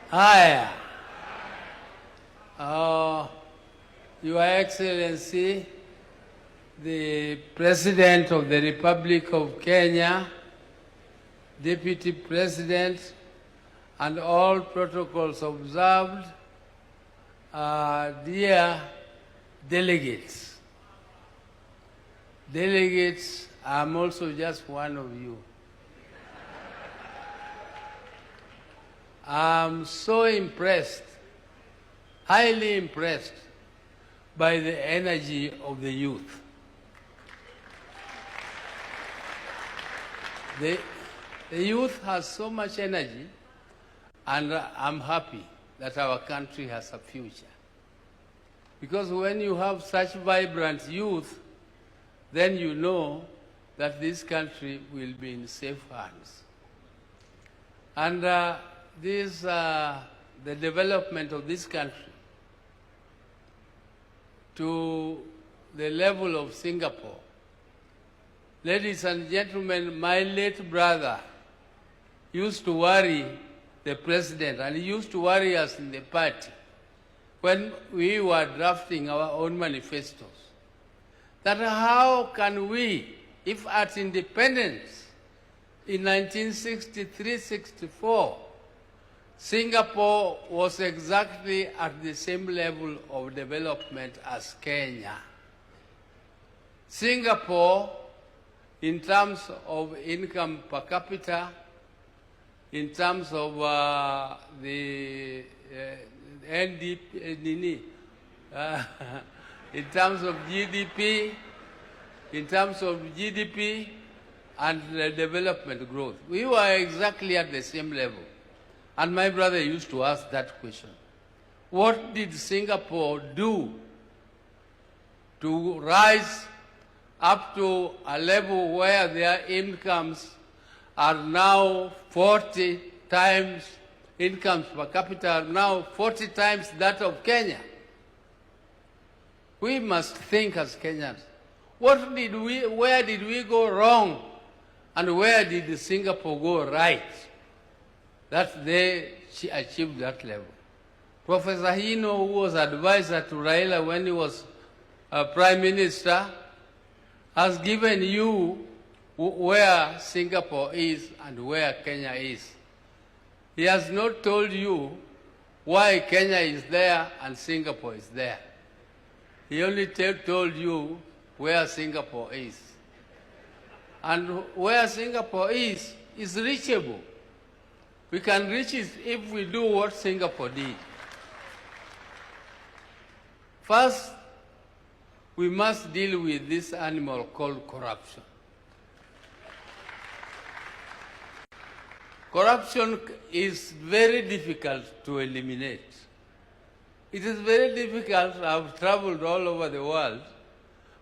Hi. Your Excellency, the President of the Republic of Kenya, Deputy President, and all protocols observed, dear delegates. Delegates, I'm also just one of you. I'm so impressed, highly impressed by the energy of the youth. The youth has so much energy, and I'm happy that our country has a future. Because when you have such vibrant youth, then you know that this country will be in safe hands. And the development of this country to the level of Singapore. Ladies and gentlemen, my late brother used to worry the president, and he used to worry us in the party when we were drafting our own manifestos, that how can we, if at independence in 1963-64, Singapore was exactly at the same level of development as Kenya. Singapore, in terms of income per capita, in terms of the NDP, in terms of GDP, and the development growth, we were exactly at the same level. And my brother used to ask that question. What did Singapore do to rise up to a level where their incomes are now 40 times, incomes per capita are now 40 times that of Kenya? We must think as Kenyans. Where did we go wrong, and where did Singapore go right, that they achieved that level? Professor Hino, who was advisor to Raila when he was Prime Minister, has given you where Singapore is and where Kenya is. He has not told you why Kenya is there and Singapore is there. He only told you where Singapore is. And where Singapore is reachable. We can reach it if we do what Singapore did. First, we must deal with this animal called corruption. Corruption is very difficult to eliminate. It is very difficult. I've traveled all over the world,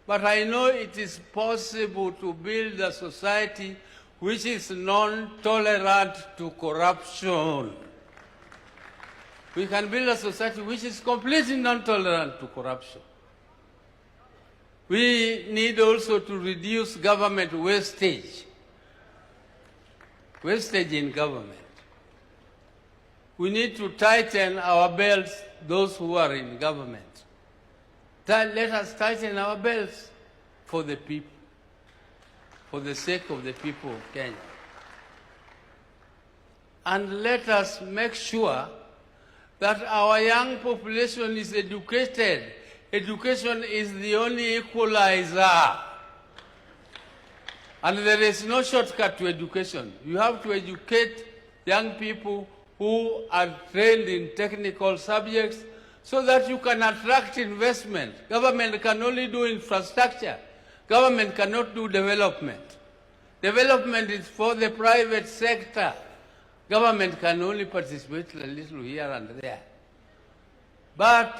but I know it is possible to build a society which is non-tolerant to corruption. We can build a society which is completely non-tolerant to corruption. We need also to reduce government wastage in government. We need to tighten our belts, those who are in government. Let us tighten our belts for the people, for the sake of the people of Kenya. And let us make sure that our young population is educated. Education is the only equalizer. And there is no shortcut to education. You have to educate young people who are trained in technical subjects so that you can attract investment. Government can only do infrastructure. Government cannot do development. Development is for the private sector. Government can only participate a little here and there. But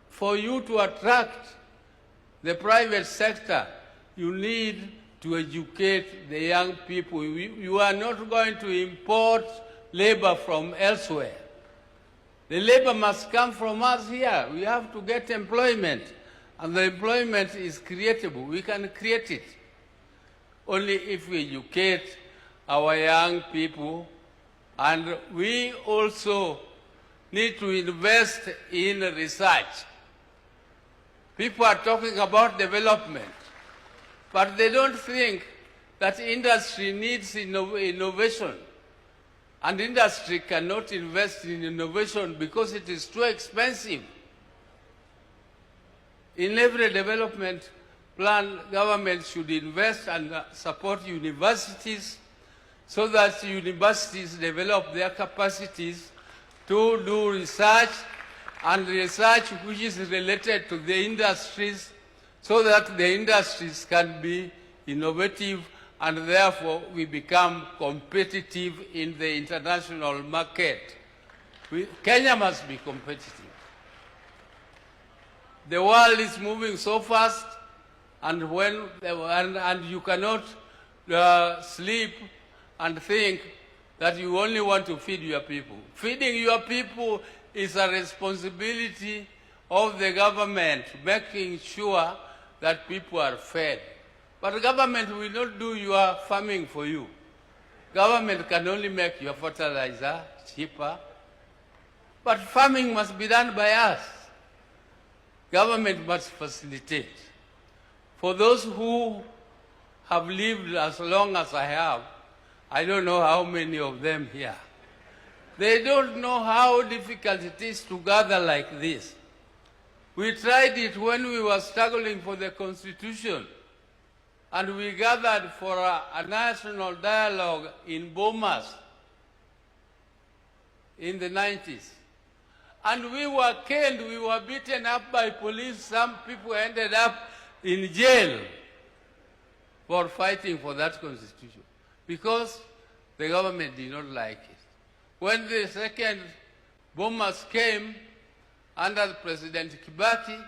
for you to attract the private sector, you need to educate the young people. You are not going to import labor from elsewhere. The labor must come from us here. We have to get employment, and the employment is creatable. We can create it only if we educate our young people, and we also need to invest in research. People are talking about development, but they don't think that industry needs innovation. And industry cannot invest in innovation because it is too expensive. In every development plan, government should invest and support universities so that universities develop their capacities to do research, and research which is related to the industries, so that the industries can be innovative and therefore we become competitive in the international market. Kenya must be competitive. The world is moving so fast, and you cannot sleep and think that you only want to feed your people. Feeding your people is a responsibility of the government, making sure that people are fed. But the government will not do your farming for you. Government can only make your fertilizer cheaper. But farming must be done by us. Government must facilitate. For those who have lived as long as I have, I don't know how many of them here, they don't know how difficult it is to gather like this. We tried it when we were struggling for the Constitution, and we gathered for a national dialogue in Bomas in the 90s. And we were caned, we were beaten up by police. Some people ended up in jail for fighting for that Constitution because the government did not like it. When the second bombers came under President Kibaki,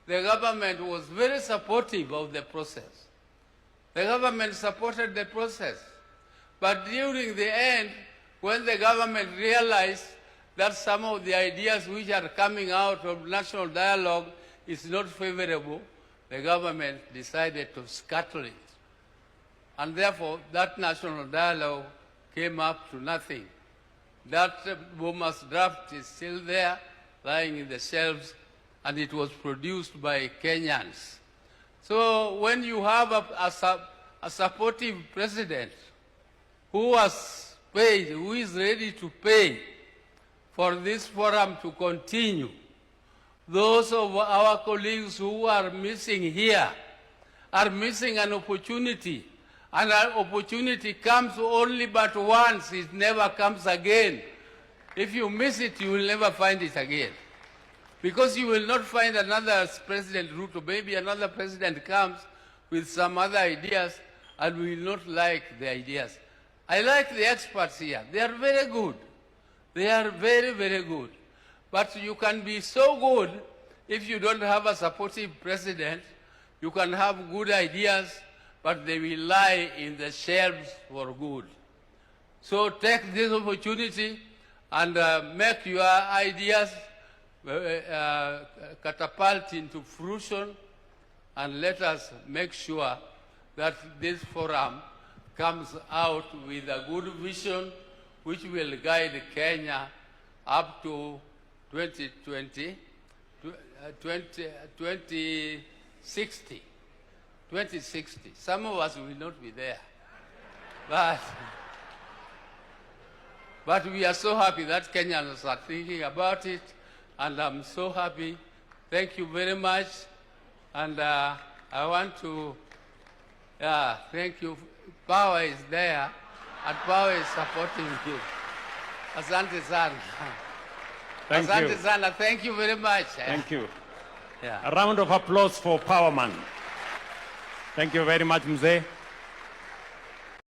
the government was very supportive of the process. The government supported the process. But during the end, when the government realized that some of the ideas which are coming out of national dialogue is not favorable, the government decided to scuttle it. And therefore, that national dialogue came up to nothing. That Bomas draft is still there, lying in the shelves, and it was produced by Kenyans. So when you have a supportive president who has paid, who is ready to pay for this forum to continue, those of our colleagues who are missing here are missing an opportunity. And an opportunity comes only but once. It never comes again. If you miss it, you will never find it again. Because you will not find another President Ruto. Maybe another president comes with some other ideas and we will not like the ideas. I like the experts here. They are very good. They are very, very good. But you can be so good if you don't have a supportive president. You can have good ideas, but they will lie in the shelves for good. So take this opportunity and make your ideas catapult into fruition, and let us make sure that this forum comes out with a good vision which will guide Kenya up to 2060. 2060. Some of us will not be there. But we are so happy that Kenyans are thinking about it, and I'm so happy. Thank you very much. And I want to thank you. Power is there, and power is supporting you. Asante sana. Asante sana. Thank you very much. Thank you. Yeah. A round of applause for Powerman. Thank you very much, Mzee.